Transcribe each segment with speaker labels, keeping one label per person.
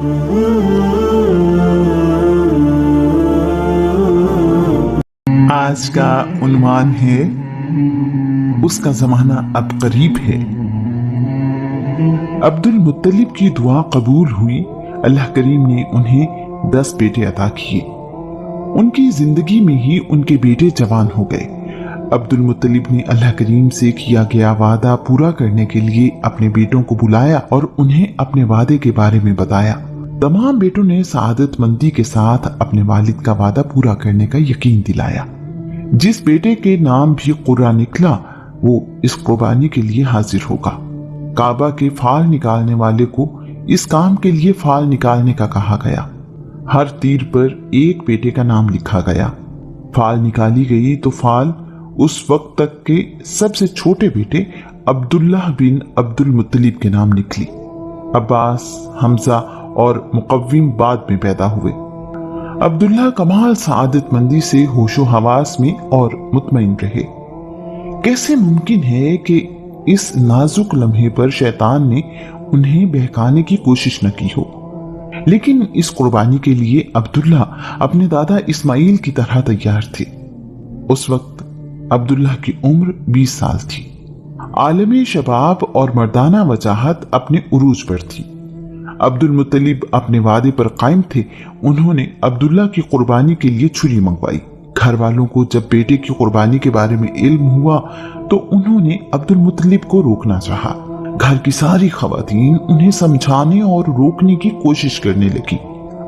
Speaker 1: आज का उन्वान है उसका जमाना अब करीब है। अब्दुल मुत्तलिब की दुआ कबूल हुई। अल्लाह करीम ने उन्हें 10 बेटे अता किए। उनकी जिंदगी में ही उनके बेटे जवान हो गए। अब्दुल मुत्तलिब ने अल्लाह करीम से किया गया वादा पूरा करने के लिए अपने बेटों को बुलाया और उन्हें अपने वादे के बारे में बताया। तमाम बेटों ने सआदतमंदी के साथ अपने वालिद का वादा पूरा करने का यकीन दिलाया। जिस बेटे के नाम भी कुर्रा निकला वो इस कुर्बानी के लिए हाजिर होगा। काबा के फाल निकालने वाले को इस काम के लिए फाल निकालने का कहा गया। हर तीर पर एक बेटे का नाम लिखा गया। फाल निकाली गई तो फाल उस वक्त तक के सबसे छोटे बेटे अब्दुल्लाह बिन अब्दुल मुत्तलिब के नाम निकली। अब्बास, हमजा और मुकव्विम बाद में पैदा हुए। अब्दुल्लाह कमाल सआदतमंदी से होशो हवास में और मुतमईन रहे। कैसे मुमकिन है कि इस नाजुक लम्हे पर शैतान ने उन्हें बहकाने की कोशिश न की हो। लेकिन इस कुर्बानी के लिए अब्दुल्ला अपने दादा इस्माइल की तरह तैयार थे। उस वक्त अब्दुल्ला की उम्र 20 साल थी। आलमी शबाब और मर्दाना वजाहत अपने उरूज पर थी। अब्दुल मुत्तलिब अपने वादे पर कायम थे। उन्होंने अब्दुल्ला की कुर्बानी के लिए छुरी मंगवाई। घर वालों को जब बेटे की कुर्बानी के बारे में इल्म हुआ तो उन्होंने अब्दुल मुत्तलिब को रोकना चाहा। घर की सारी खवातीन उन्हें समझाने और रोकने की कोशिश करने लगी।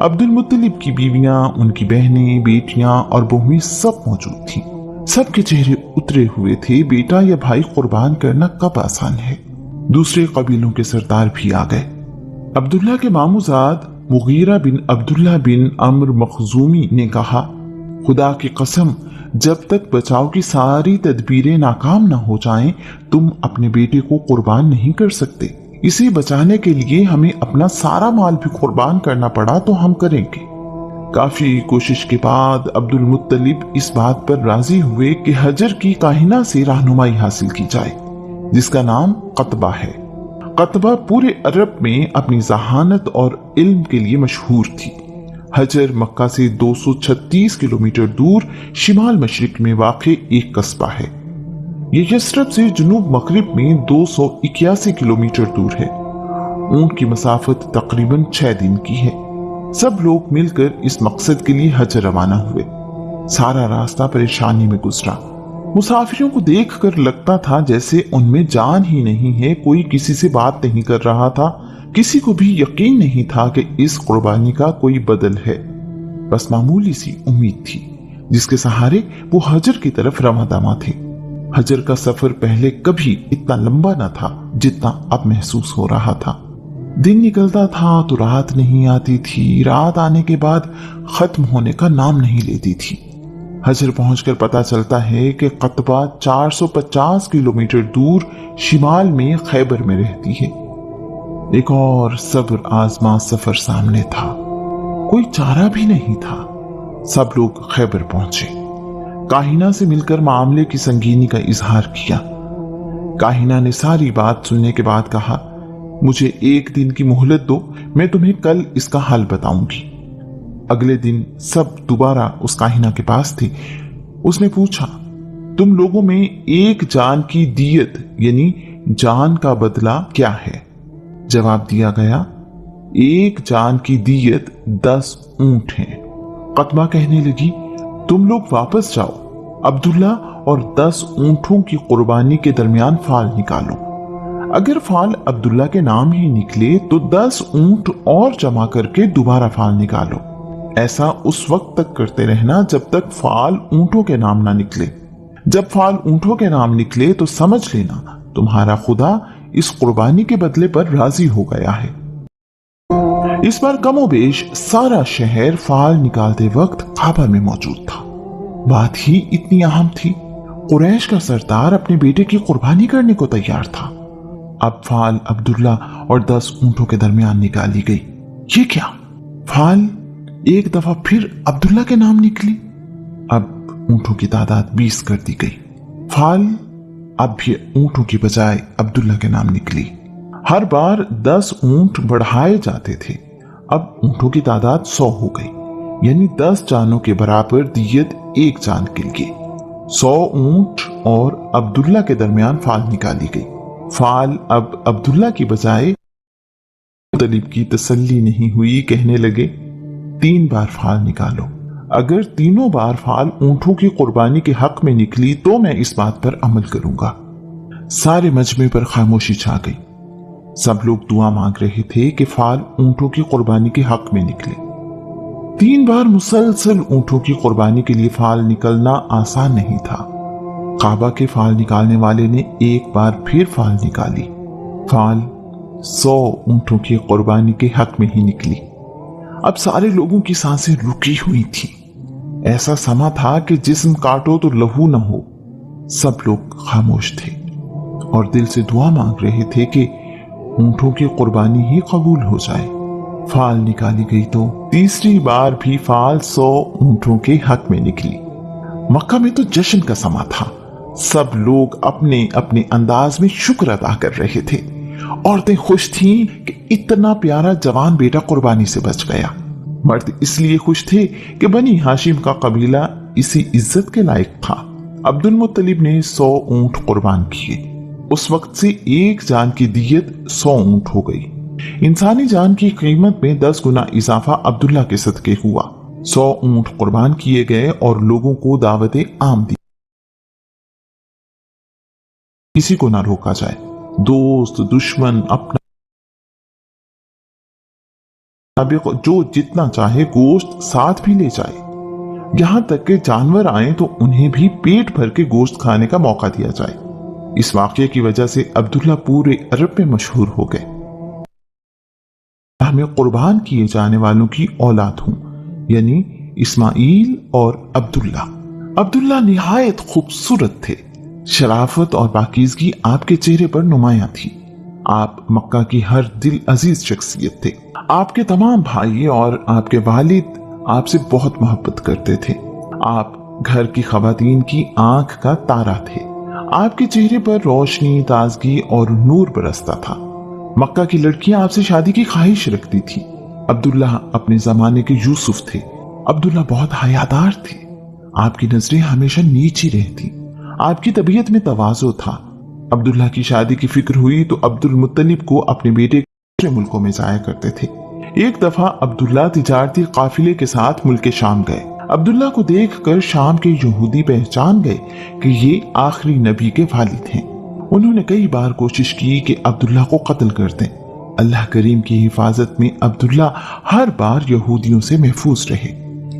Speaker 1: अब्दुल मुत्तलिब की बीवियां, उनकी बहनें, बेटियां और बहुएं सब मौजूद थीं। सबके चेहरे उतरे हुए थे। बेटा या भाई कुर्बान करना कब आसान है। दूसरे कबीलों के सरदार भी आ गए। अब्दुल्ला के मामूजाद मुगीरा बिन अब्दुल्ला बिन अम्र मखजूमी ने कहा, खुदा की कसम, जब तक बचाव की सारी तदबीरें नाकाम न हो जाएं, तुम अपने बेटे को कुर्बान नहीं कर सकते। इसे बचाने के लिए हमें अपना सारा माल भी कुर्बान करना पड़ा तो हम करेंगे। काफी कोशिश के बाद अब्दुल मुत्तलिब इस बात पर राजी हुए कि हजर की काहिना से रहनुमाई हासिल की जाए, जिसका नाम कतबा है। कतबा पूरे अरब में अपनी जहानत और इल्म के लिए मशहूर थी। हजर मक्का से 236 किलोमीटर दूर शिमाल मशरिक में वाक़ एक कस्बा है। ये यसरब से जुनूब मगरिब में 281 किलोमीटर दूर है। ऊंट की मसाफत तकरीबन 6 दिन की है। सब लोग मिलकर इस मकसद के लिए हज रवाना हुए। सारा रास्ता परेशानी में गुजरा। मुसाफिरों को देखकर लगता था जैसे उनमें जान ही नहीं है। कोई किसी से बात नहीं कर रहा था। किसी को भी यकीन नहीं था कि इस कुर्बानी का कोई बदल है। बस मामूली सी उम्मीद थी जिसके सहारे वो हजर की तरफ रवाना थे। हजर का सफर पहले कभी इतना लंबा न था जितना अब महसूस हो रहा था। दिन निकलता था तो रात नहीं आती थी। रात आने के बाद खत्म होने का नाम नहीं लेती थी। हजर पहुंचकर पता चलता है कि कतबा 450 किलोमीटर दूर शिमाल में खैबर में रहती है। एक और सब्र आजमा सफर सामने था। कोई चारा भी नहीं था। सब लोग खैबर पहुंचे। काहिना से मिलकर मामले की संगीनी का इजहार किया। काहिना ने सारी बात सुनने के बाद कहा, मुझे 1 दिन की मोहलत दो, मैं तुम्हें कल इसका हल बताऊंगी। अगले दिन सब दोबारा उस काहिना के पास थे। उसने पूछा, तुम लोगों में एक जान की दियत यानी जान का बदला क्या है? जवाब दिया गया, एक जान की दियत 10 ऊंट हैं। कतबा कहने लगी, तुम लोग वापस जाओ। अब्दुल्ला और 10 ऊंटों की कुर्बानी के दरमियान फाल निकालो। अगर फाल अब्दुल्ला के नाम ही निकले तो 10 ऊंट और जमा करके दोबारा फाल निकालो। ऐसा उस वक्त तक करते रहना जब तक फाल ऊंटों के नाम ना निकले। जब फाल ऊंटों के नाम निकले तो समझ लेना तुम्हारा खुदा इस कुर्बानी के बदले पर राजी हो गया है। इस बार कमोबेश सारा शहर फाल निकालते वक्त काबा में मौजूद था। बात ही इतनी अहम थी। कुरैश का सरदार अपने बेटे की कुर्बानी करने को तैयार था। अब फाल अब्दुल्ला और 10 ऊंटों के दरमियान निकाली गई। ये क्या? फाल एक दफा फिर अब्दुल्ला के नाम निकली। अब ऊंटों की तादाद 20 कर दी गई। फाल अब भी ऊंटों की बजाय अब्दुल्ला के नाम निकली। हर बार 10 ऊंट बढ़ाए जाते थे। अब ऊंटों की तादाद 100 हो गई, यानी 10 जानों के बराबर दियत एक जान के लिए। 100 ऊंट और अब्दुल्ला के दरमियान फाल निकाली गई। फाल अब अब्दुल्ला की बजाय मुत्तलिब की तसल्ली नहीं हुई, कहने लगे 3 बार फाल निकालो। अगर तीनों बार फाल ऊंटों की कुर्बानी के हक में निकली तो मैं इस बात पर अमल करूंगा। सारे मजमे पर खामोशी छा गई। सब लोग दुआ मांग रहे थे कि फाल ऊंटों की कुर्बानी के हक में निकले। 3 बार मुसलसल ऊंटों की कुर्बानी के लिए फाल निकलना आसान नहीं था। काबा के फाल निकालने वाले ने एक बार फिर फाल निकाली। फाल 100 ऊंटों की कुर्बानी के हक में ही निकली। अब सारे लोगों की सांसें रुकी हुई थी। ऐसा समा था कि जिस्म काटो तो लहू न हो। सब लोग खामोश थे और दिल से दुआ मांग रहे थे कि ऊंटों की कुर्बानी ही कबूल हो जाए। फाल निकाली गई तो तीसरी बार भी फाल 100 ऊंटों के हक में निकली। मक्का में तो जश्न का समा था। सब लोग अपने अपने अंदाज में शुक्र अदा कर रहे थे। औरतें खुश थीं कि इतना प्यारा जवान बेटा कुर्बानी से बच गया। मर्द इसलिए खुश थे कि बनी हाशिम का कबीला इसी इज्जत के लायक था। अब्दुल मुत्तलिब ने 100 ऊंट कुर्बान किए। उस वक्त से एक जान की दियत 100 ऊंट हो गई। इंसानी जान की कीमत में 10 गुना इजाफा अब्दुल्ला के सदके हुआ। 100 ऊंट कुर्बान किए गए और लोगों को दावतें आम दी। किसी को ना रोका जाए। दोस्त दुश्मन अपना जो जितना चाहे गोश्त साथ भी ले जाए। यहां तक कि जानवर आए तो उन्हें भी पेट भर के गोश्त खाने का मौका दिया जाए। इस वाकये की वजह से अब्दुल्ला पूरे अरब में मशहूर हो गए। हमें कुर्बान किए जाने वालों की औलाद हूं, यानी इस्माइल और अब्दुल्ला। अब्दुल्ला निहायत खूबसूरत थे। शराफत और पाकीज़गी आपके चेहरे पर नुमायां थी। आप मक्का की हर दिल अजीज शख्सियत थे। आपके तमाम भाई और आपके वालिद आपसे बहुत मोहब्बत करते थे। आप घर की खवातीन की आंख का तारा थे। आपके चेहरे पर रोशनी, ताजगी और नूर बरसता था। मक्का की लड़कियां आपसे शादी की ख्वाहिश रखती थी। अब्दुल्ला अपने जमाने के यूसुफ थे। अब्दुल्ला बहुत हयादार थे। आपकी नजरें हमेशा नीची रहती। आपकी तबीयत में तवाज़ो था। अब्दुल्ला की शादी की फिक्र हुई तो अब्दुल मुत्तलिब को अपने बेटे दूसरे मुल्कों में जाया करते थे। एक दफा अब्दुल्ला तिजारती काफिले के साथ मुल्क शाम गए। अब्दुल्ला को देखकर शाम के यहूदी पहचान गए कि ये आखिरी नबी के वालिद हैं। उन्होंने कई बार कोशिश की कि अब्दुल्ला को कत्ल कर दें। अल्लाह करीम की हिफाजत में अब्दुल्ला हर बार यहूदियों से महफूज रहे।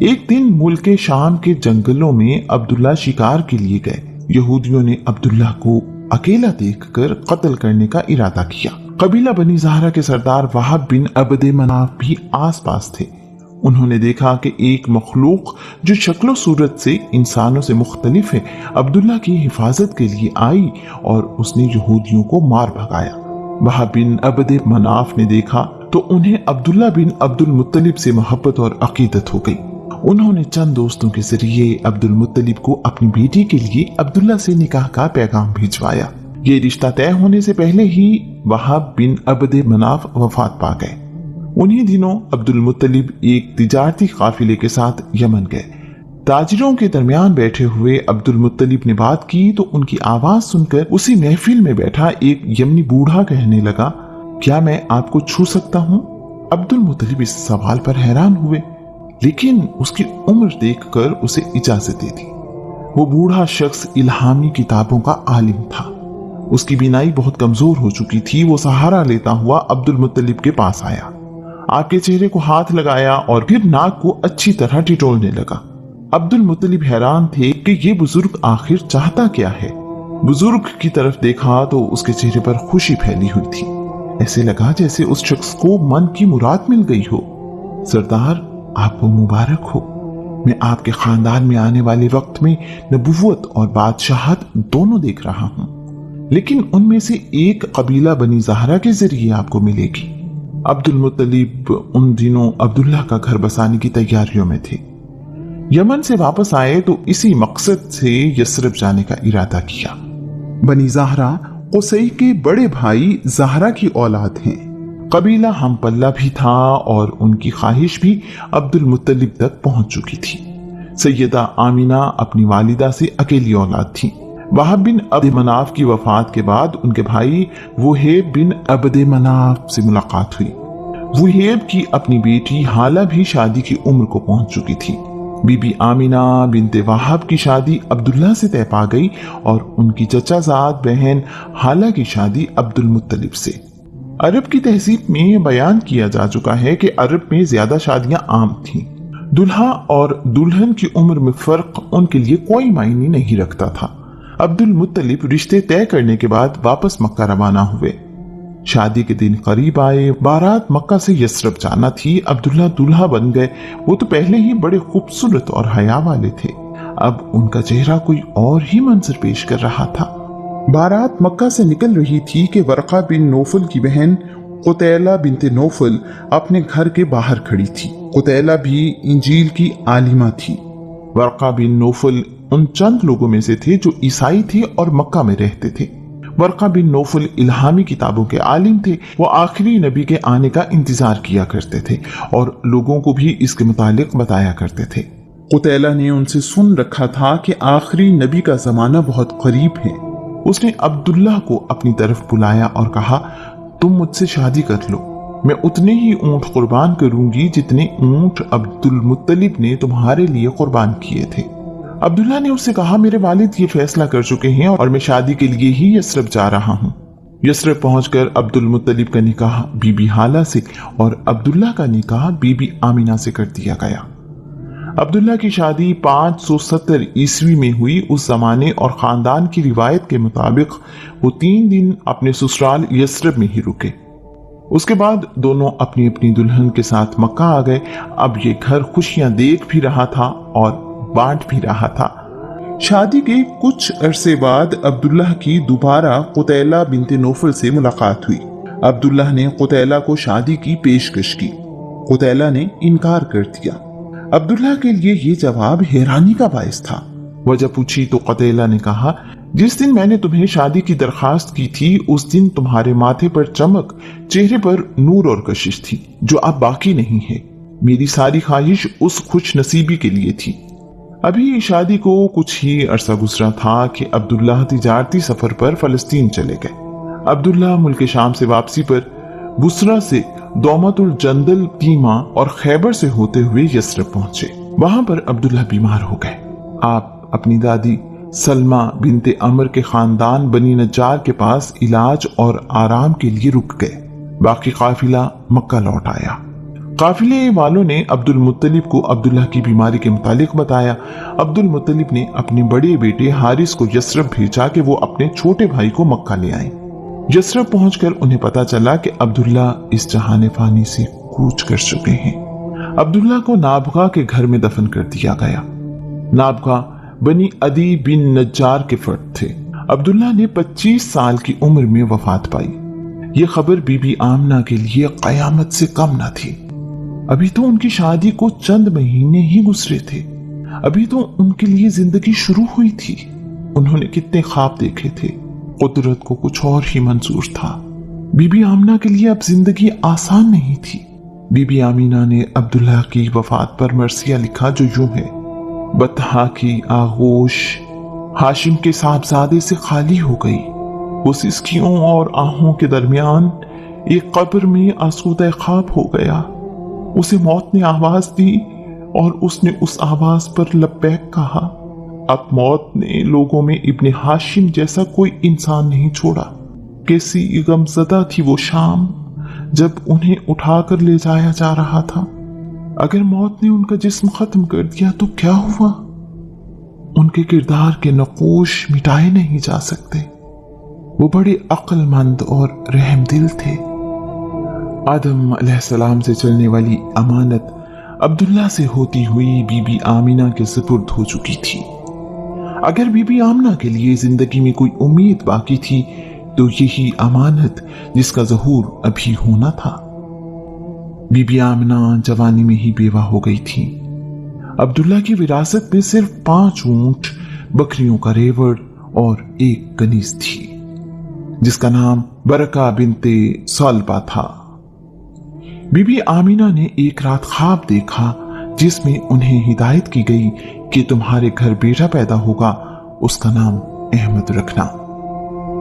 Speaker 1: एक दिन मुल्क शाम के जंगलों में अब्दुल्ला शिकार के लिए गए। यहूदियों ने अब्दुल्ला को अकेला देखकर कत्ल करने का इरादा किया। कबीला बनी ज़हरा के सरदार वहाब बिन अब्द मनाफ भी आसपास थे। उन्होंने देखा कि एक मखलूक जो शक्लो सूरत से इंसानों से मुख्तलिफ है अब्दुल्ला की हिफाजत के लिए आई और उसने यहूदियों को मार भगाया। वहाब बिन अब्द मनाफ ने देखा तो उन्हें अब्दुल्ला बिन अब्दुल मुत्तलिब से मोहब्बत और अकीदत हो गई। उन्होंने चंद दोस्तों के जरिए अब्दुल मुत्तलिब को अपनी बेटी के लिए अब्दुल्ला से निकाह का पैगाम भिजवाया। ये रिश्ता तय होने से पहले ही वहाब बिन अब्द मनाफ वफात पा गए। उन्हीं दिनों अब्दुल मुत्तलिब एक तिजारती काफिले के साथ यमन गए। ताजिरों के दरमियान बैठे हुए अब्दुल मुत्तलिब ने बात की तो उनकी आवाज सुनकर उसी महफिल में बैठा एक यमनी बूढ़ा कहने लगा, क्या मैं आपको छू सकता हूँ? अब्दुल मुत्तलिब इस सवाल पर हैरान हुए, लेकिन उसकी उम्र देखकर उसे इजाजत दे दी। वो बूढ़ा शख्स इल्हामी किताबों का आलिम था। उसकी बीनाई बहुत कमजोर हो चुकी थी। वो सहारा लेता हुआ अब्दुल मुत्तलिब के पास आया, आपके चेहरे को हाथ लगाया और फिर नाक को अच्छी तरह टिटोलने लगा। अब्दुल मुत्तलिब हैरान थे कि ये बुजुर्ग आखिर चाहता क्या है। बुजुर्ग की तरफ देखा तो उसके चेहरे पर खुशी फैली हुई थी। ऐसे लगा जैसे उस शख्स को मन की मुराद मिल गई हो। सरदार, आपको मुबारक हो। मैं आपके खानदान में आने वाले वक्त में नबुव्वत और बादशाहत दोनों देख रहा हूँ, लेकिन उनमें से एक कबीला बनी ज़हरा के जरिए आपको मिलेगी। अब्दुल मुत्तलिब उन दिनों अब्दुल्ला का घर बसाने की तैयारियों में थे। यमन से वापस आए तो इसी मकसद से यसरब जाने का इरादा किया। बनी ज़हरा कुसै के बड़े भाई ज़हरा की औलाद हैं। قبیلہ ہم پلہ بھی تھا اور ان کی خواہش بھی عبد المطلب تک پہنچ چکی تھی۔ سیدہ آمینہ اپنی والدہ سے اکیلی اولاد تھی۔ وہب بن عبد مناف کی وفات کے بعد ان کے بھائی وہیب بن عبد مناف سے ملاقات ہوئی۔ وہیب کی اپنی بیٹی حالہ بھی شادی کی عمر کو پہنچ چکی تھی۔ بی بی آمینہ بنت وہب کی شادی عبداللہ سے طے پا گئی اور ان کی چچا زاد بہن حالہ کی شادی عبد المطلب سے۔ عرب کی تہذیب میں بیان کیا جا چکا ہے کہ عرب میں زیادہ شادیاں عام تھیں۔ دلہا اور دلہن کی عمر میں فرق ان کے لیے کوئی معنی نہیں رکھتا تھا۔ عبد المطلب رشتے طے کرنے کے بعد واپس مکہ روانہ ہوئے۔ شادی کے دن قریب آئے، بارات مکہ سے یثرب جانا تھی۔ عبداللہ دلہا بن گئے۔ وہ تو پہلے ہی بڑے خوبصورت اور حیا والے تھے، اب ان کا چہرہ کوئی اور ہی منظر پیش کر رہا تھا۔ بارات مکہ سے نکل رہی تھی کہ ورقہ بن نوفل کی بہن قتیلہ بنت نوفل اپنے گھر کے باہر کھڑی تھی۔ قتیلہ بھی انجیل کی عالمہ تھی۔ ورقہ بن نوفل ان چند لوگوں میں سے تھے جو عیسائی تھے اور مکہ میں رہتے تھے۔ ورقہ بن نوفل الہامی کتابوں کے عالم تھے۔ وہ آخری نبی کے آنے کا انتظار کیا کرتے تھے اور لوگوں کو بھی اس کے متعلق بتایا کرتے تھے۔ قتیلہ نے ان سے سن رکھا تھا کہ آخری نبی کا زمانہ بہت قریب ہے۔ اس نے عبداللہ کو اپنی طرف بلایا اور کہا، تم مجھ سے شادی کر لو، میں اتنے ہی اونٹ قربان کروں گی جتنے اونٹ عبد المطلب نے تمہارے لیے قربان کیے تھے۔ عبداللہ نے اس سے کہا، میرے والد یہ فیصلہ کر چکے ہیں اور میں شادی کے لیے ہی یثرب جا رہا ہوں۔ یثرب پہنچ کر عبد المطلب کا نکاح بی بی حالہ سے اور عبداللہ کا نکاح بی بی آمینہ سے کر دیا گیا۔ عبداللہ کی شادی 570 عیسوی میں ہوئی۔ اس زمانے اور خاندان کی روایت کے مطابق وہ 3 دن اپنے سسرال یثرب میں ہی رکے۔ اس کے بعد دونوں اپنی اپنی دلہن کے ساتھ مکہ آ گئے۔ اب یہ گھر خوشیاں دیکھ بھی رہا تھا اور بانٹ بھی رہا تھا۔ شادی کے کچھ عرصے بعد عبداللہ کی دوبارہ قتیلہ بنت نوفل سے ملاقات ہوئی۔ عبداللہ نے قتیلہ کو شادی کی پیشکش کی۔ قتیلہ نے انکار کر دیا۔ عبداللہ کے لیے یہ جواب حیرانی کا باعث تھا۔ وجہ پوچھی تو قتیلہ نے کہا، جس دن میں نے تمہیں شادی کی درخواست کی تھی اس دن تمہارے ماتھے پر چمک، چہرے پر نور اور کشش تھی جو اب باقی نہیں ہے۔ میری ساری خواہش اس خوش نصیبی کے لیے تھی۔ ابھی شادی کو کچھ ہی عرصہ گزرا تھا کہ عبداللہ تجارتی سفر پر فلسطین چلے گئے۔ عبداللہ ملک شام سے واپسی پر بصرہ سے دومت الجندل، تیمہ اور خیبر سے ہوتے ہوئے یثرب پہنچے۔ وہاں پر عبداللہ بیمار ہو گئے۔ آپ اپنی دادی سلمہ بنت عمر کے خاندان بنی نجار کے پاس علاج اور آرام کے لیے رک گئے۔ باقی قافلہ مکہ لوٹ آیا۔ قافلے والوں نے عبد المطلب کو عبداللہ کی بیماری کے متعلق بتایا۔ عبد المطلب نے اپنے بڑے بیٹے حارث کو یثرب بھیجا کہ وہ اپنے چھوٹے بھائی کو مکہ لے آئیں۔ یثرب پہنچ کر انہیں پتا چلا کہ عبداللہ اس جہان فانی سے کوچ کر چکے ہیں۔ عبداللہ کو نابغہ کے گھر میں دفن کر دیا گیا۔ نابغہ بنی عدی بن نجار کے فرد تھے۔ عبداللہ نے 25 سال کی عمر میں وفات پائی۔ یہ خبر بی بی آمنہ کے لیے قیامت سے کم نہ تھی۔ ابھی تو ان کی شادی کو چند مہینے ہی گزرے تھے۔ ابھی تو ان کے لیے زندگی شروع ہوئی تھی۔ انہوں نے کتنے خواب دیکھے تھے۔ قدرت کو کچھ اور ہی منظور تھا۔ بی بی آمنہ کے لیے اب زندگی آسان نہیں تھی۔ بی بی آمینہ نے عبداللہ کی وفات پر مرثیہ لکھا جو یوں ہے، بطحا کی آغوش ہاشم کے صاحبزادے سے خالی ہو گئی۔ وہ سسکیوں اور آہوں کے درمیان ایک قبر میں آسودہ خواب ہو گیا۔ اسے موت نے آواز دی اور اس نے اس آواز پر لبیک کہا۔ اب موت نے لوگوں میں ابن ہاشم جیسا کوئی انسان نہیں چھوڑا۔ کیسی غمزدہ تھی وہ شام جب انہیں اٹھا کر لے جایا جا رہا تھا۔ اگر موت نے ان کا جسم ختم کر دیا تو کیا ہوا؟ ان کے کردار کے نقوش مٹائے نہیں جا سکتے۔ وہ بڑے عقل مند اور رحم دل تھے۔ آدم علیہ السلام سے چلنے والی امانت عبداللہ سے ہوتی ہوئی بی بی آمینہ کے سپرد ہو چکی تھی۔ اگر بی بی آمنہ کے لیے زندگی میں کوئی امید باقی تھی تو یہی امانت جس کا ظہور ابھی ہونا تھا۔ بی بی آمنہ جوانی میں ہی بیوہ ہو گئی تھی۔ عبداللہ کی وراثت میں صرف 5 اونٹ، بکریوں کا ریوڑ اور ایک کنیز تھی جس کا نام برکہ بنت صلبہ تھا۔ بی بی آمینہ نے ایک رات خواب دیکھا جس میں انہیں ہدایت کی گئی کہ تمہارے گھر بیٹا پیدا ہوگا، اس کا نام احمد رکھنا۔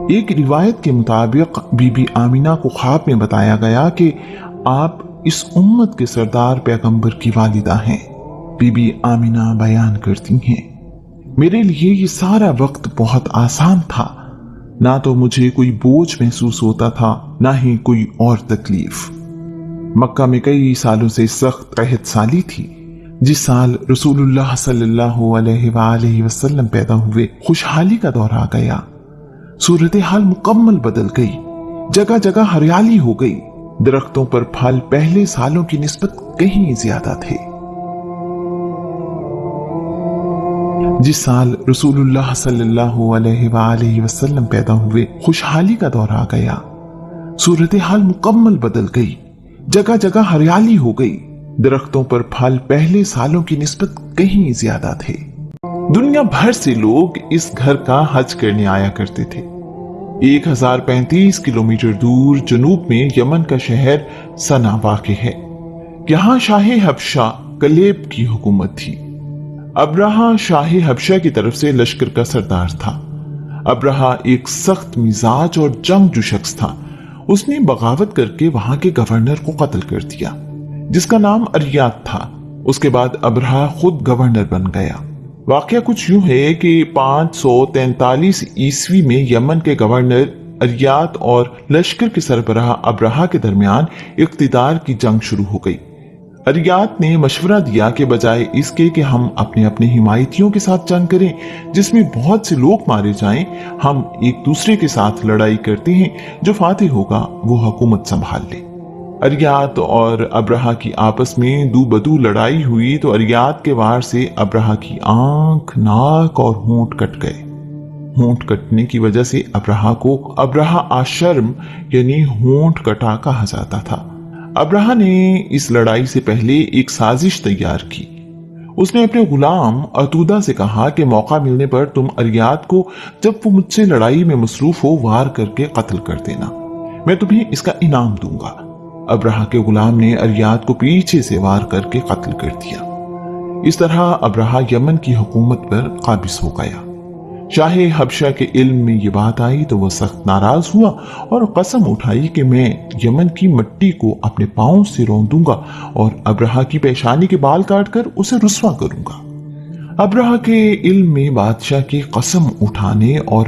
Speaker 1: ایک روایت کے مطابق بی بی آمینہ کو خواب میں بتایا گیا کہ آپ اس امت کے سردار پیغمبر کی والدہ ہیں۔ بی بی آمینہ بیان کرتی ہیں، میرے لیے یہ سارا وقت بہت آسان تھا، نہ تو مجھے کوئی بوجھ محسوس ہوتا تھا نہ ہی کوئی اور تکلیف۔ مکہ میں کئی سالوں سے سخت قحط سالی تھی۔ جس سال رسول اللہ صلی اللہ علیہ وآلہ وسلم پیدا ہوئے، خوشحالی کا دور آ گیا۔ صورتحال مکمل بدل گئی، جگہ جگہ ہریالی ہو گئی، درختوں پر پھل پہلے سالوں کی نسبت کہیں زیادہ تھے۔ جس سال رسول اللہ صلی اللہ علیہ وآلہ وسلم پیدا ہوئے، خوشحالی کا دور آ گیا، صورتحال مکمل بدل گئی، جگہ جگہ ہریالی ہو گئی، درختوں پر پھل پہلے سالوں کی نسبت کہیں زیادہ تھے۔ دنیا بھر سے لوگ اس گھر کا حج کرنے آیا کرتے تھے۔ 1035 کلومیٹر دور جنوب میں یمن کا شہر صنعا واقع ہے۔ یہاں شاہ حبشہ کلیب کی حکومت تھی۔ ابرہہ شاہ حبشہ کی طرف سے لشکر کا سردار تھا۔ ابرہہ ایک سخت مزاج اور جنگجو شخص تھا۔ اس نے بغاوت کر کے وہاں کے گورنر کو قتل کر دیا، جس کا نام اریات تھا۔ اس کے بعد ابرہہ خود گورنر بن گیا۔ واقعہ کچھ یوں ہے کہ 543 عیسوی میں یمن کے گورنر اریات اور لشکر کے سربراہ ابرہہ کے درمیان اقتدار کی جنگ شروع ہو گئی۔ اریات نے مشورہ دیا کہ بجائے اس کے کہ ہم اپنے اپنے حمایتیوں کے ساتھ جنگ کریں جس میں بہت سے لوگ مارے جائیں، ہم ایک دوسرے کے ساتھ لڑائی کرتے ہیں، جو فاتح ہوگا وہ حکومت سنبھال لے۔ اریات اور ابرہہ کی آپس میں دو بدو لڑائی ہوئی تو اریات کے وار سے ابرہہ کی آنکھ، ناک اور ہونٹ کٹ گئے۔ ہونٹ کٹنے کی وجہ سے ابرہہ کو ابرہہ آشرم یعنی ہونٹ کٹا کہا جاتا تھا۔ ابرہہ نے اس لڑائی سے پہلے ایک سازش تیار کی۔ اس نے اپنے غلام عتودہ سے کہا کہ موقع ملنے پر تم اریات کو جب وہ مجھ سے لڑائی میں مصروف ہو وار کر کے قتل کر دینا، میں تمہیں اس کا انعام دوں گا۔ ابرہہ کے غلام نے اریات کو پیچھے سے وار کر کے قتل کر دیا۔ اس طرح ابرہہ یمن کی حکومت پر قابض ہو گیا۔ شاہ حبشہ کے علم میں یہ بات آئی تو وہ سخت ناراض ہوا اور قسم اٹھائی کہ میں یمن کی مٹی کو اپنے پاؤں سے روندوں گا اور ابرہہ کی پیشانی کے بال کاٹ کر اسے رسوا کروں گا۔ ابرہہ کے علم میں بادشاہ کی قسم اٹھانے اور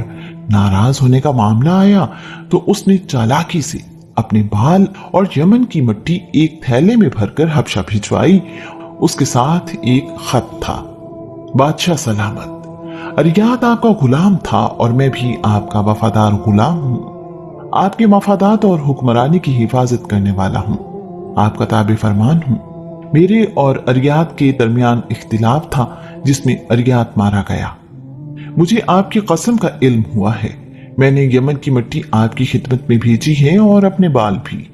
Speaker 1: ناراض ہونے کا معاملہ آیا تو اس نے چالاکی سے اپنے بال اور یمن کی مٹی ایک تھیلے میں بھر کر حبشہ بھجوائی۔ اس کے ساتھ ایک خط تھا، بادشاہ سلامت، اریات آپ کا غلام تھا اور میں بھی آپ کا وفادار غلام ہوں، آپ کے مفادات اور حکمرانی کی حفاظت کرنے والا ہوں، آپ کا تابع فرمان ہوں۔ میرے اور اریات کے درمیان اختلاف تھا جس میں اریات مارا گیا۔ مجھے آپ کی قسم کا علم ہوا ہے، میں نے یمن کی مٹی آپ کی خدمت میں بھیجی ہے اور اپنے بال بھی۔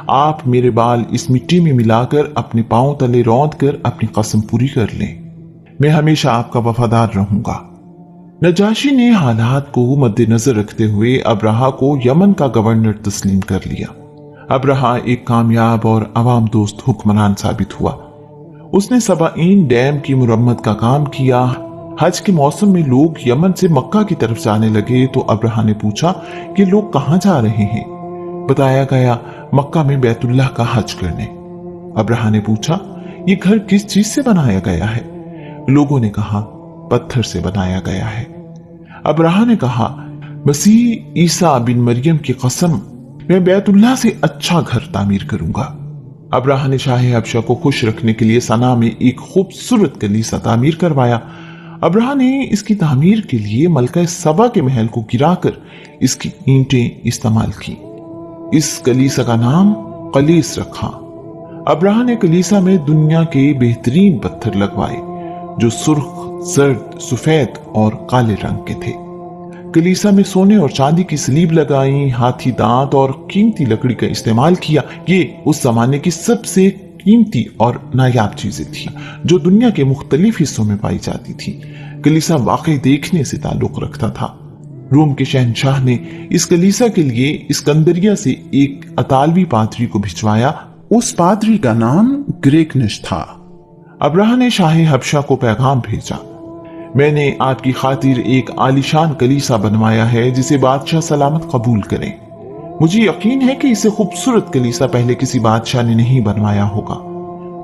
Speaker 1: آپ میرے بال اس مٹی میں ملا کر اپنے پاؤں تلے روند کر اپنی قسم پوری کر لیں، میں ہمیشہ آپ کا وفادار رہوں گا۔ نجاشی نے حالات کو مد نظر رکھتے ہوئے ابرہہ کو یمن کا گورنر تسلیم کر لیا۔ ابرہہ ایک کامیاب اور عوام دوست حکمران ثابت ہوا۔ اس نے سبعین ڈیم کی مرمت کا کام کیا۔ حج کے موسم میں لوگ یمن سے مکہ کی طرف جانے لگے تو ابرہہ نے پوچھا کہ لوگ کہاں جا رہے ہیں؟ بتایا گیا مکہ میں بیت اللہ کا حج کرنے۔ ابرہہ نے پوچھا یہ گھر کس چیز سے بنایا گیا ہے؟ لوگوں نے کہا پتھر سے بنایا گیا ہے۔ ابرہہ نے کہا مسیح عیسیٰ بن مریم کی قسم، میں بیت اللہ سے اچھا گھر تعمیر کروں گا۔ ابرہہ نے شاہ حبشہ کو خوش رکھنے کے لیے صنعا میں ایک خوبصورت کلیسا تعمیر کروایا۔ ابرہہ نے اس کی تعمیر کے لیے ملکہ سبا کے محل کو گرا کر اس کی اینٹیں استعمال کی۔ اس کلیسا کا نام قلیس رکھا۔ ابرہہ نے کلیسا میں دنیا کے بہترین پتھر لگوائے جو سرخ، زرد، سفید اور کالے رنگ کے تھے۔ کلیسا میں سونے اور چاندی کی سلیب لگائیں، ہاتھی دانت اور قیمتی لکڑی کا استعمال کیا۔ یہ اس زمانے کی سب سے قیمتی اور نایاب چیزیں تھیں جو دنیا کے مختلف حصوں میں پائی جاتی تھی۔ کلیسا واقعی دیکھنے سے تعلق رکھتا تھا۔ روم کے شہنشاہ نے اس کلیسا کے لیے اسکندریہ سے ایک اطالوی پادری کو بھجوایا उस पादरी का नाम ग्रेकनिश था। अब्राहा ने शाह हबशा को पैगाम भेजा, मैंने आपकी खातिर एक आलीशान कलीसा बनवाया है जिसे बादशाह सलामत कबूल करें। मुझे यकीन है कि इससे खूबसूरत कलीसा पहले किसी बादशाह ने नहीं बनवाया होगा।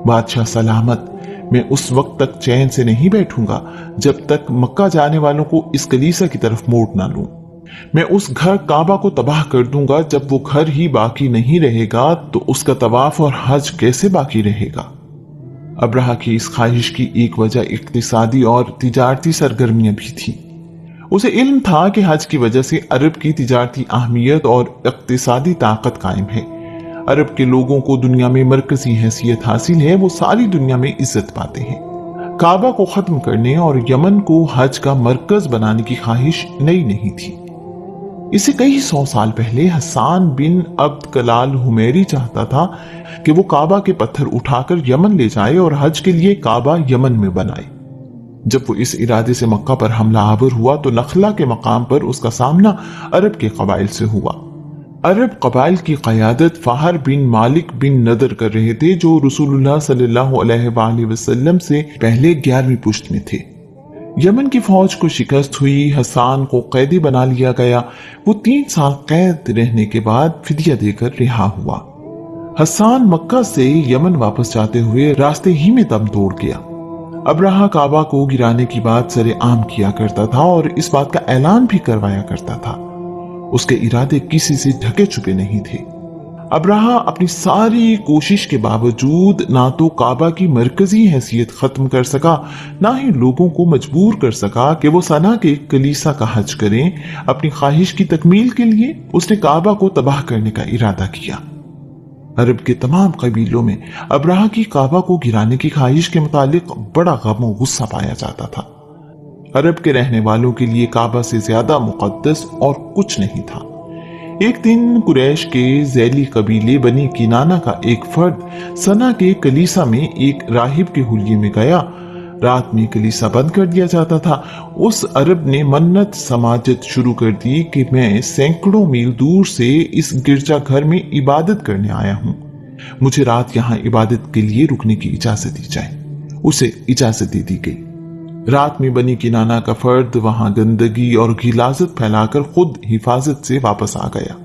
Speaker 1: बादशाह सलामत, मैं उस वक्त तक चैन से नहीं बैठूंगा जब तक मक्का जाने वालों को इस कलीसा की तरफ मोड़ ना लूं। मैं उस घर काबा को तबाह कर दूंगा। जब वो घर ही बाकी नहीं रहेगा तो उसका तवाफ और हज कैसे बाकी रहेगा। अब्राहा की इस ख्वाहिश की एक वजह इक्तिसादी और तिजारती सरगर्मियां भी थी। उसे इल्म था कि हज की वजह से अरब की तिजारती अहमियत और इक्तिसादी ताकत कायम है। अरब के लोगों को दुनिया में मरकजी हैसियत हासिल है, वो सारी दुनिया में इज्जत पाते हैं। काबा को खत्म करने और यमन को हज का मरकज बनाने की ख्वाहिश नई नहीं थी। इसे कई 100 साल पहले हसान बिन अब्द कलाल हुमैरी चाहता था कि वो काबा के पत्थर उठाकर यमन ले जाए और हज के लिए काबा यमन में बनाए। जब वो इस इरादे से मक्का पर हमला आवर हुआ तो नखला के मकाम पर उसका सामना अरब के कबाइल से हुआ। अरब कबाइल की क़यादत फहर बिन मालिक बिन नदर कर रहे थे, जो रसूलुल्लाह सल्लल्लाहु अलैहि वसल्लम से पहले 11वीं पुश्त में थे। यमन की फौज को शिकस्त हुई, हसान को कैदी बना लिया गया। वो 3 साल कैद रहने के बाद फिदिया देकर रिहा हुआ। हसान मक्का से यमन वापस जाते हुए रास्ते ही में दम तोड़ गया। अब्राहा काबा को गिराने की बात सरेआम किया करता था और इस बात का ऐलान भी करवाया करता था। उसके इरादे किसी से ढके छुपे नहीं थे। अब्राहा अपनी सारी कोशिश के बावजूद ना तो काबा की मरकजी हैसियत खत्म कर सका, ना ही लोगों को मजबूर कर सका कि वो सना के कलीसा का हज करें। अपनी ख्वाहिश की तकमील के लिए उसने काबा को तबाह करने का इरादा किया। अरब के तमाम कबीलों में अब्राहा की काबा को गिराने की ख्वाहिश के मुतालिक बड़ा गम और गुस्सा पाया जाता था। अरब के रहने वालों के लिए काबा से ज्यादा मुकद्दस और कुछ नहीं था। एक दिन कुरैश के ज़ैली कबीले बनी किनाना का एक फर्द सना के कलीसा में एक राहिब के हुलिये में गया। रात में कलीसा बंद कर दिया जाता था। उस अरब ने मन्नत समाजत शुरू कर दी कि मैं सैकड़ों मील दूर से इस गिरजा घर में इबादत करने आया हूं, मुझे रात यहां इबादत के लिए रुकने की इजाजत दी जाए। उसे इजाजत दे दी गई। रात में बनी किनाना का फर्द वहां गंदगी और गिलाजत फैलाकर खुद हिफाजत से वापस आ गया।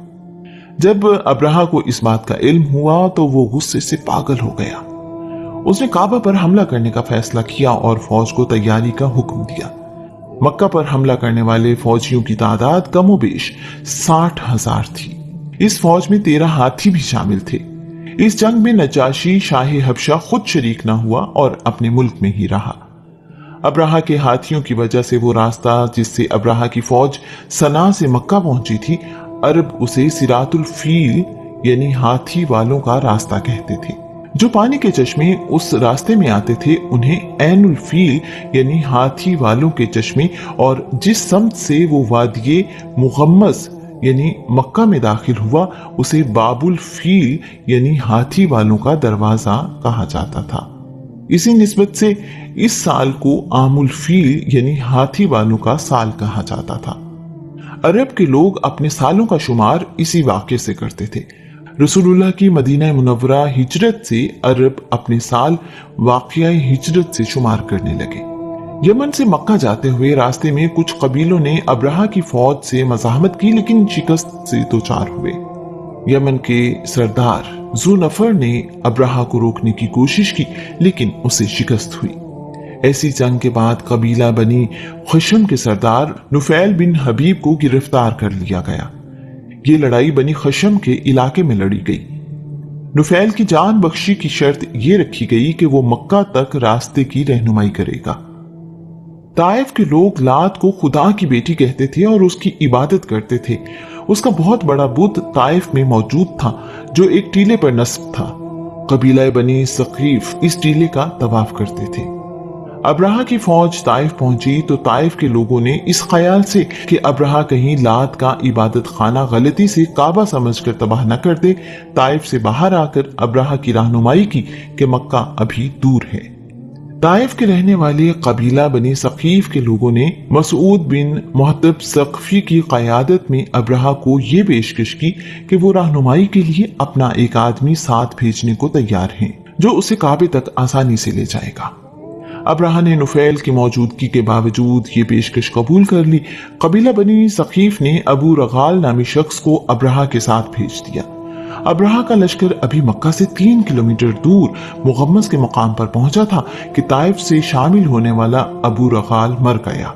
Speaker 1: जब अब्राहा को इस बात का इल्म हुआ तो वो गुस्से से पागल हो गया। उसने काबा पर हमला करने का फैसला किया और फौज को तैयारी का हुक्म दिया। मक्का पर हमला करने वाले फौजियों की तादाद कमोबेश 60,000 थी। इस फौज में 13 हाथी भी शामिल थे। इस जंग में नजाशी शाह हबशा खुद शरीक न हुआ और अपने मुल्क में ही रहा। अब्राहा के हाथियों की वजह से वो रास्ता जिससे अब्राहा की फौज सना से मक्का पहुंची थी, अरब उसे सिरातुल फील यानी हाथी वालों का रास्ता कहते थे। जो पानी के चश्मे उस रास्ते में आते थे उन्हें ऐनुल फील यानी हाथी वालों के चश्मे, और जिस समत से वो वादिये मुगम्मस यानी मक्का में दाखिल हुआ उसे बाबुल फील यानी हाथी वालों का दरवाजा कहा जाता था। इसी निस्बत से इस साल को आमुल फील यानी हाथी वालों का साल कहा जाता था। अरब के लोग अपने सालों का शुमार इसी वाक़े से करते थे। रसूलुल्लाह की मदीना मुनव्वरा हिजरत से अरब अपने साल वाक़या हिजरत से शुमार करने लगे। यमन से मक्का जाते हुए रास्ते में कुछ कबीलों ने अब्राहा की फौज से मज़ाहमत की, लेकिन शिकस्त से दो चार हुए। यमन के सरदार ज़ुनफर ने अब्राहा को रोकने की कोशिश की, लेकिन उसे शिकस्त हुई। ऐसी जंग के बाद कबीला बनी खशम के सरदार नुफैल बिन हबीब को गिरफ्तार कर लिया गया। ये लड़ाई बनी खशम के इलाके में लड़ी गई। नुफैल की जान बख्शी की शर्त ये रखी गई कि वो मक्का तक रास्ते की रहनुमाई करेगा। ताइफ के लोग लात को खुदा की बेटी कहते थे और उसकी इबादत करते थे। उसका बहुत बड़ा बुत ताइफ में मौजूद था जो एक टीले पर नस्ब था। कबीला बनी सकीफ इस टीले का तवाफ करते थे। अब्राहा की फौज ताइफ पहुंची तो ताइफ के लोगों ने इस ख्याल से कि अब्राहा कहीं लात का इबादत खाना गलती से काबा समझकर तबाह न कर दे, ताइफ से बाहर आकर अब्राहा की रहनुमाई की कि मक्का अभी दूर है। ताइफ के रहने वाले कबीला बनी सकीफ के लोगों ने मसूद बिन मुहतब सक़फी की क़यादत में अब्रहा को ये पेशकश की कि वो रहनुमाई के लिए अपना एक आदमी साथ भेजने को तैयार हैं जो उसे काबे तक आसानी से ले जाएगा। अब्रहा ने नुफैल की मौजूदगी के बावजूद ये पेशकश कबूल कर ली। कबीला बनी सकीफ ने अबू रगाल नामी शख्स को अब्रहा के साथ भेज दिया। अब्रहा का लश्कर अभी मक्का से 3 किलोमीटर दूर मुगम्मस के मकाम पर पहुंचा था कि ताइफ से शामिल होने वाला अबू रगाल मर गया।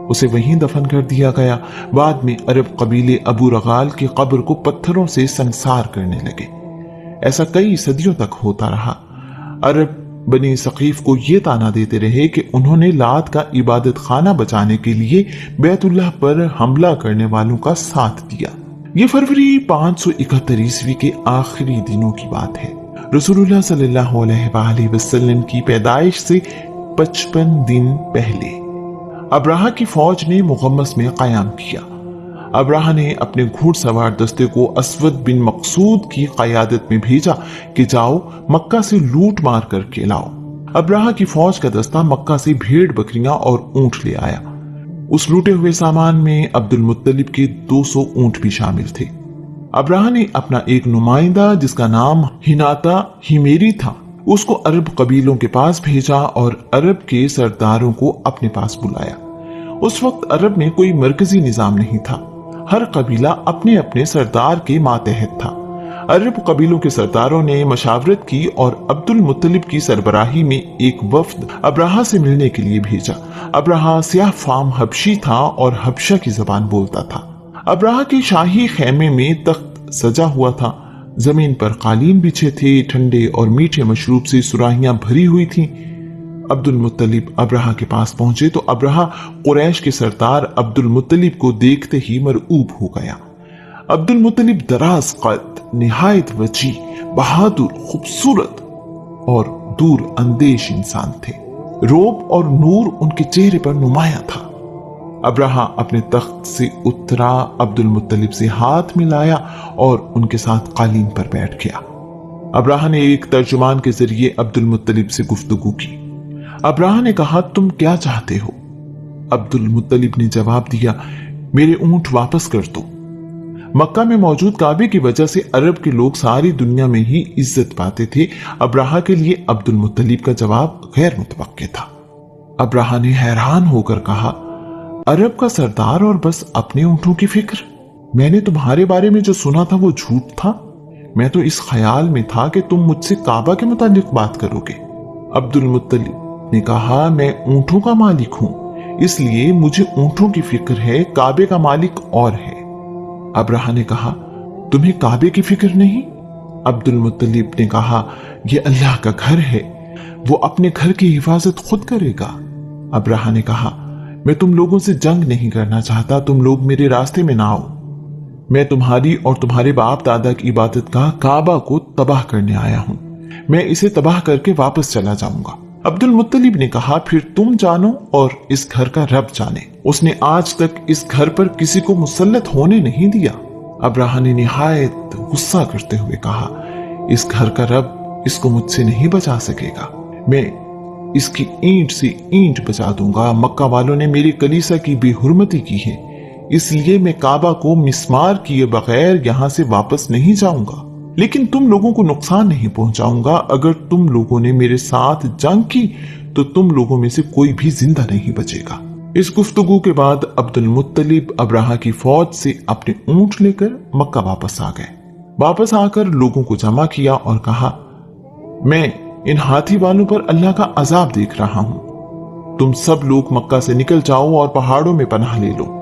Speaker 1: उसे वहीं दफन कर दिया गया। बाद में अरब कबीले अबू रगाल की कब्र को पत्थरों से संसार करने लगे। ऐसा कई सदियों तक होता रहा। अरब बनी सकीफ को ये ताना देते रहे कि उन्होंने लात का इबादत खाना बचाने के लिए बैतुल्लाह पर हमला करने वालों का साथ दिया। ये फरवरी 571 ईस्वी के आखिरी दिनों की बात है। रसूलुल्लाह सल्लल्लाहु अलैहि वसल्लम की पैदाइश से 55 दिन पहले अब्रहा की फौज ने मुगम्मस में कयाम किया। अब्रहा ने अपने घुड़सवार दस्ते को असवद बिन मकसूद की क़यादत में भेजा कि जाओ मक्का से लूट मार करके लाओ। अब्रहा की फौज का दस्ता मक्का से भेड़ बकरियां और ऊंट ले आया। उस लूटे हुए सामान में अब्दुल मुत्तलिब के 200 ऊंट भी शामिल थे। अब्रहा ने अपना एक नुमाइंदा जिसका नाम हिनाता हिमेरी था उसको अरब कबीलों के पास भेजा और अरब के सरदारों को अपने पास बुलाया। उस वक्त अरब में कोई मरकजी निजाम नहीं था। हर कबीला अपने अपने सरदार के मातहत था। अरब कबीलों के सरदारों ने मशावरत की और अब्दुल मुत्तलिब की सरबराही में एक वफ्द अब्रहा से मिलने के लिए भेजा। अब्रहा स्याह फाम हबशी था और हबशा की जबान बोलता था। अब्रहा के शाही खेमे में तख्त सजा हुआ था। जमीन पर कालीन बिछे थे। ठंडे और मीठे मशरूब से सुराहियां भरी हुई थीं। अब्दुल मुत्तलिब अब्रहा के पास पहुंचे तो अब्रहा कुरैश के सरदार अब्दुल मुत्तलिब को देखते ही मरऊब हो गया। अब्दुल मुत्तलिब दराज कद, निहायत वजी, बहादुर, खूबसूरत और दूर अंदेश इंसान थे। रोब और नूर उनके चेहरे पर नुमाया था। अब्रहा अपने तख्त से उतरा, अब्दुल मुत्तलिब से हाथ मिलाया और उनके साथ कालीन पर बैठ गया। अब्रहा ने एक तर्जुमान के जरिए अब्दुल मुत्तलिब से गुफ्तगू की। अब्रहा ने कहा, तुम क्या चाहते हो? अब्दुल मुत्तलिब ने जवाब दिया, मेरे ऊंट वापस कर दो। मक्का में मौजूद काबे की वजह से अरब के लोग सारी दुनिया में ही इज्जत पाते थे। अब्रहा के लिए अब्दुल मुत्तलिब का जवाब गैर मुतवक्के था। अब्रहा ने हैरान होकर कहा, अरब का सरदार और बस अपने ऊंटों की फिक्र? मैंने तुम्हारे बारे में जो सुना था वो झूठ था। मैं तो इस ख्याल में था कि तुम मुझसे काबा के मुतालिक बात करोगे। अब्दुल मुत्तलिब ने कहा, मैं ऊंटों का मालिक हूं, इसलिए मुझे ऊंटों की फिक्र है, काबे का मालिक और है। अब्रहा ने कहा, तुम्हें काबे की फिक्र नहीं? अब्दुल मुत्तलिब ने कहा, यह अल्लाह का घर है, वो अपने घर की हिफाजत खुद करेगा। अब्रहा ने कहा, मैं तुम लोगों से जंग नहीं करना चाहता, तुम लोग मेरे रास्ते में ना आओ। मैं तुम्हारी और तुम्हारे बाप दादा की इबादत का काबा को तबाह करने आया हूं। मैं इसे तबाह करके वापस चला जाऊंगा। अब्दुल मुत्तलिब ने कहा, फिर तुम जानो और इस घर का रब जाने। उसने आज तक इस घर पर किसी को मुसल्लत होने नहीं दिया। अब्रहा ने निहायत गुस्सा करते हुए कहा, इस घर का रब इसको मुझसे नहीं बचा सकेगा। मैं इसकी ईंट से ईंट बचा दूंगा। मक्का वालों ने मेरी कलीसा की बेहुरमती की है, इसलिए मैं काबा को मिस्मार किए बगैर यहां से वापस नहीं जाऊंगा। लेकिन तुम लोगों को नुकसान नहीं पहुंचाऊंगा। अगर तुम लोगों ने मेरे साथ जंग की तो तुम लोगों में से कोई भी जिंदा नहीं बचेगा। इस गुफ्तगू के बाद अब्दुल मुत्तलिब अब्रहा की फौज से अपने ऊंट लेकर मक्का वापस आ गए। वापस आकर लोगों को जमा किया और कहा, मैं इन हाथी वालों पर अल्लाह का अजाब देख रहा हूं। तुम सब लोग मक्का से निकल जाओ और पहाड़ों में पनाह ले लो।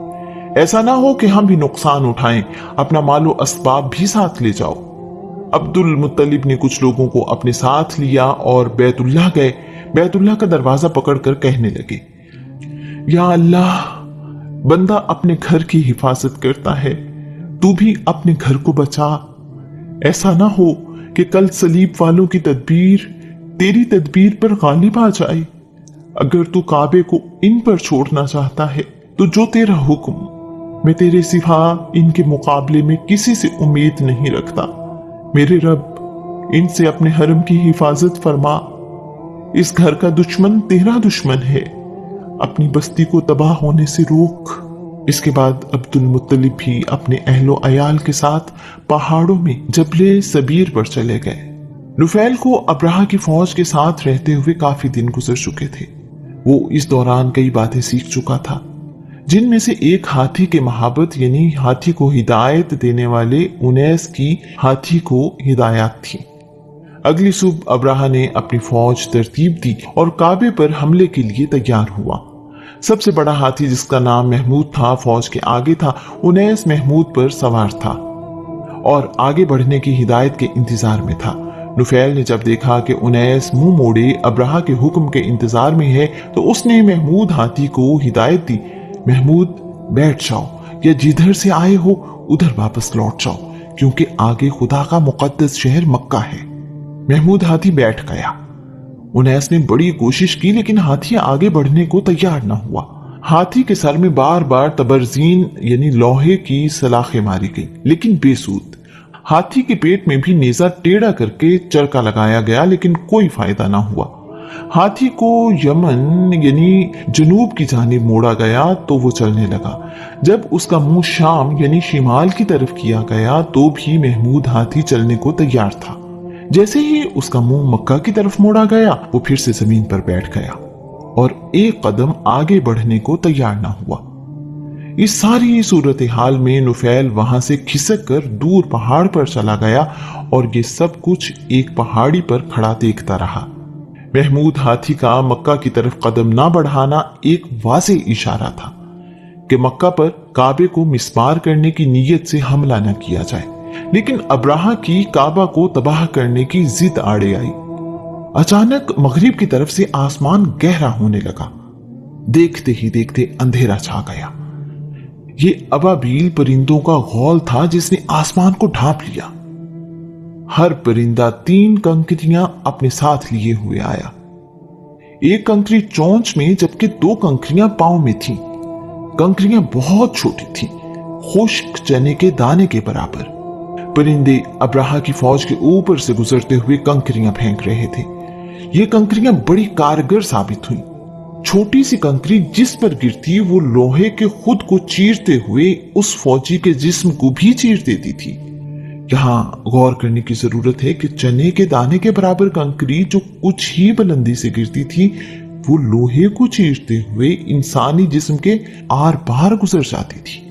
Speaker 1: ऐसा ना हो कि हम भी नुकसान उठाएं, अपना मालो असबाब भी साथ ले जाओ। अब्दुल मुत्तलिब ने कुछ लोगों को अपने साथ लिया और बैतुल्लाह गए। बैतुल्लाह का दरवाजा पकड़कर कहने लगे, या अल्लाह, बंदा अपने घर की हिफाजत करता है, तू भी अपने घर को बचा। ऐसा ना हो कि कल सलीब वालों की तदबीर तेरी तदबीर पर गालिब आ जाए। अगर तू काबे को इन पर छोड़ना चाहता है तो जो तेरा हुक्म, मैं तेरे सिवा इनके मुकाबले में किसी से उम्मीद नहीं रखता। मेरे रब, इनसे अपने हरम की हिफाजत फरमा। इस घर का दुश्मन तेरा दुश्मन है, अपनी बस्ती को तबाह होने से रोक। इसके बाद अब्दुल मुत्तलिब भी अपने अहलो अयाल के साथ पहाड़ों में जबले सबीर पर चले गए। नुफैल को अब्राहा की फौज के साथ रहते हुए काफी दिन गुजर चुके थे। वो इस दौरान कई बातें सीख चुका था, जिनमें से एक हाथी के महाबत यानी हाथी को हिदायत देने वाले उनैस की हाथी को हिदायत थी। अगली सुबह अब्राहा ने अपनी फौज तरतीब दी और काबे पर हमले के लिए तैयार हुआ। सबसे बड़ा हाथी, जिसका नाम महमूद था, फौज के आगे था। उनैस महमूद पर सवार था और आगे बढ़ने की हिदायत के इंतजार में था। नुफैल ने जब देखा कि उनैस मुंह मोड़े अब्राहा के हुक्म के इंतजार में है, तो उसने महमूद हाथी को हिदायत दी, महमूद बैठ जाओ या जिधर से आए हो उधर वापस लौट जाओ, क्योंकि आगे खुदा का मुकद्दस शहर मक्का है। महमूद हाथी बैठ गया। उनैस ने बड़ी कोशिश की, लेकिन हाथी आगे बढ़ने को तैयार न हुआ। हाथी के सर में बार बार तबरजीन यानी लोहे की सलाखें मारी गई, लेकिन बेसूद। हाथी के पेट में भी नेजा टेढ़ा करके चरका लगाया गया, लेकिन कोई फायदा ना हुआ। हाथी को यमन यानी जनूब की जानिब मोड़ा गया तो वो चलने लगा। जब उसका मुंह शाम यानी शिमाल की तरफ किया गया तो भी महमूद हाथी चलने को तैयार था। जैसे ही उसका मुंह मक्का की तरफ मोड़ा गया, वो फिर से जमीन पर बैठ गया और एक कदम आगे बढ़ने को तैयार ना हुआ। इस सारी सूरत हाल में नुफैल वहां से खिसक कर दूर पहाड़ पर चला गया और ये सब कुछ एक पहाड़ी पर खड़ा देखता रहा। महमूद हाथी का मक्का की तरफ कदम ना बढ़ाना एक वाज़ेह इशारा था कि मक्का पर काबे को मिसमार करने की नीयत से हमला न किया जाए, लेकिन अब्राहा की काबा को तबाह करने की जिद आड़े आई। अचानक मगरिब की तरफ से आसमान गहरा होने लगा। देखते ही देखते अंधेरा छा गया। ये अबाबील परिंदों का गौल था जिसने आसमान को ढांप लिया। हर परिंदा 3 कंकरियां अपने साथ लिए हुए आया। एक कंकरी चोंच में, जबकि 2 कंकरियां पांव में थीं। कंकरियां बहुत छोटी थीं, खुश्क चने के दाने के बराबर। परिंदे अब्राहा की फौज के ऊपर से गुजरते हुए कंकरियां फेंक रहे थे। ये कंकरियां बड़ी कारगर साबित हुई। छोटी सी कंकरी जिस पर गिरती वो लोहे के खुद को चीरते हुए उस फौजी के जिस्म को भी चीर देती थी। यहां गौर करने की जरूरत है कि चने के दाने के बराबर कंकरी जो कुछ ही बुलंदी से गिरती थी, वो लोहे को चीरते हुए इंसानी जिस्म के आर पार गुजर जाती थी।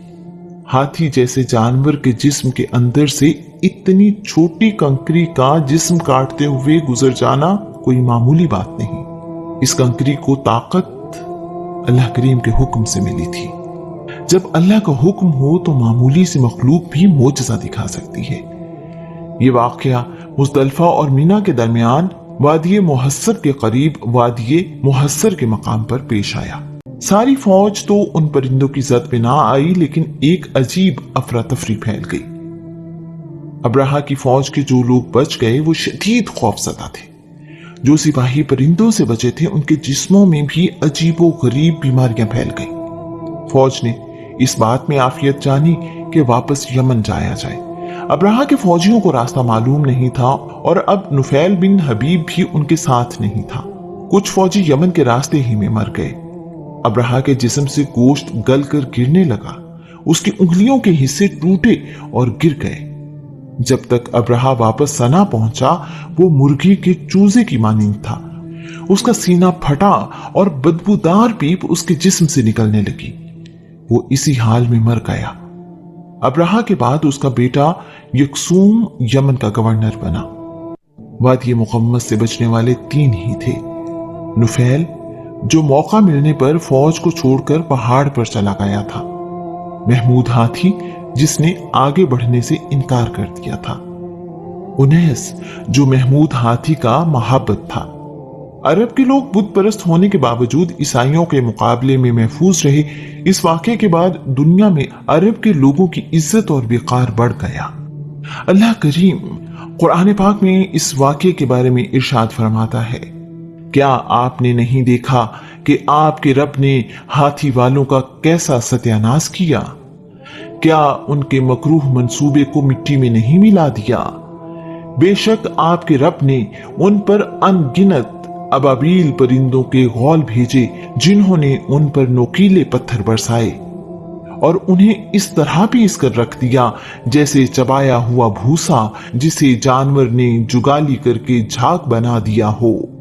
Speaker 1: हाथी जैसे जानवर के जिस्म के अंदर से इतनी छोटी कंकरी का जिस्म काटते हुए गुजर जाना कोई मामूली बात नहीं। इस कंकरी को ताकत अल्लाह करीम के हुक्म से मिली थी। जब अल्लाह का हुक्म हो तो मामूली सी मखलूक भी मोजज़ा दिखा सकती है। ये वाकया मुज़दलिफा और मीना के दरमियान वादिये मुहस्सर के करीब वादिये मुहस्सर के मकाम पर पेश आया। सारी फौज तो उन परिंदों की जद पे ना आई, लेकिन एक अजीब अफरा तफरी फैल गई। अब्राहा की फौज के जो लोग बच गए वो शदीद खौफज़दा थे। जो सिपाही परिंदों से बचे थे उनके जिस्मों में भी अजीबो गरीब बीमारियां फैल गई। फौज ने इस बात में आफियत जानी कि वापस यमन जाया जाए। अब्राहा के फौजियों को रास्ता मालूम नहीं था और अब नुफैल बिन हबीब भी उनके साथ नहीं था। कुछ फौजी यमन के रास्ते ही में मर गए। अब्राहा के जिस्म से गोश्त गल कर गिरने लगा। उसकी उंगलियों के हिस्से टूटे और गिर गए। जब तक अब्राहा वापस सना पहुंचा वो मुर्गी के चूजे की मानिंद था। उसका सीना फटा और बदबूदार पीप उसके जिस्म से निकलने लगी। वो इसी हाल में मर गया। अब्राहा के बाद उसका बेटा यकसूम यमन का गवर्नर बना। वादिये मुक़म्मस से बचने वाले 3 ही थे। नुफैल, जो मौका मिलने पर फौज को छोड़कर पहाड़ पर चला गया था। महमूद हाथी, जिसने आगे बढ़ने से इनकार कर दिया था। उनैस, जो महमूद हाथी का महाबत था। अरब के लोग बुत परस्त होने के बावजूद ईसाइयों के मुकाबले में महफूज रहे। इस वाक़े के बाद दुनिया में अरब के लोगों की इज्जत और वक़ार बढ़ गया। अल्लाह करीम कुरान पाक में इस वाक़े के बारे में इरशाद फरमाता है, क्या आपने नहीं देखा कि आपके रब ने हाथी वालों का कैसा सत्यानाश किया? क्या उनके मकरूह मंसूबे को मिट्टी में नहीं मिला दिया? बेशक आपके रब ने उन पर अनगिनत अबाबील परिंदों के गौल भेजे जिन्होंने उन पर नोकीले पत्थर बरसाए और उन्हें इस तरह पीस कर रख दिया जैसे चबाया हुआ भूसा जिसे जानवर ने जुगाली करके झाग बना दिया हो।